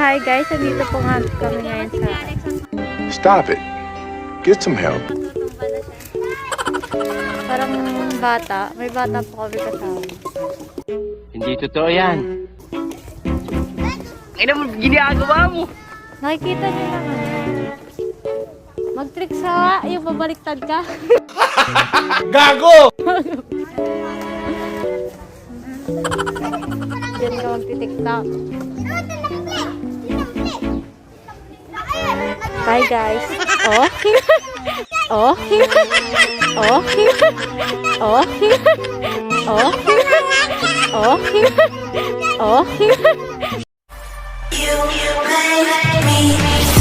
Hi guys, nandito po nga kami ngayon sa... Stop it. Get some help. Parang bata. May bata po kami kasama. Hindi totoo yan. Ay naman, ginagawa mo. Nakikita niyo naman. Mag-trick sa yung babaliktad ka. Gago! Diyan ka magti-tiktok. Bye guys. Oh. Oh. Oh. Oh. Oh. Oh. Oh. You make me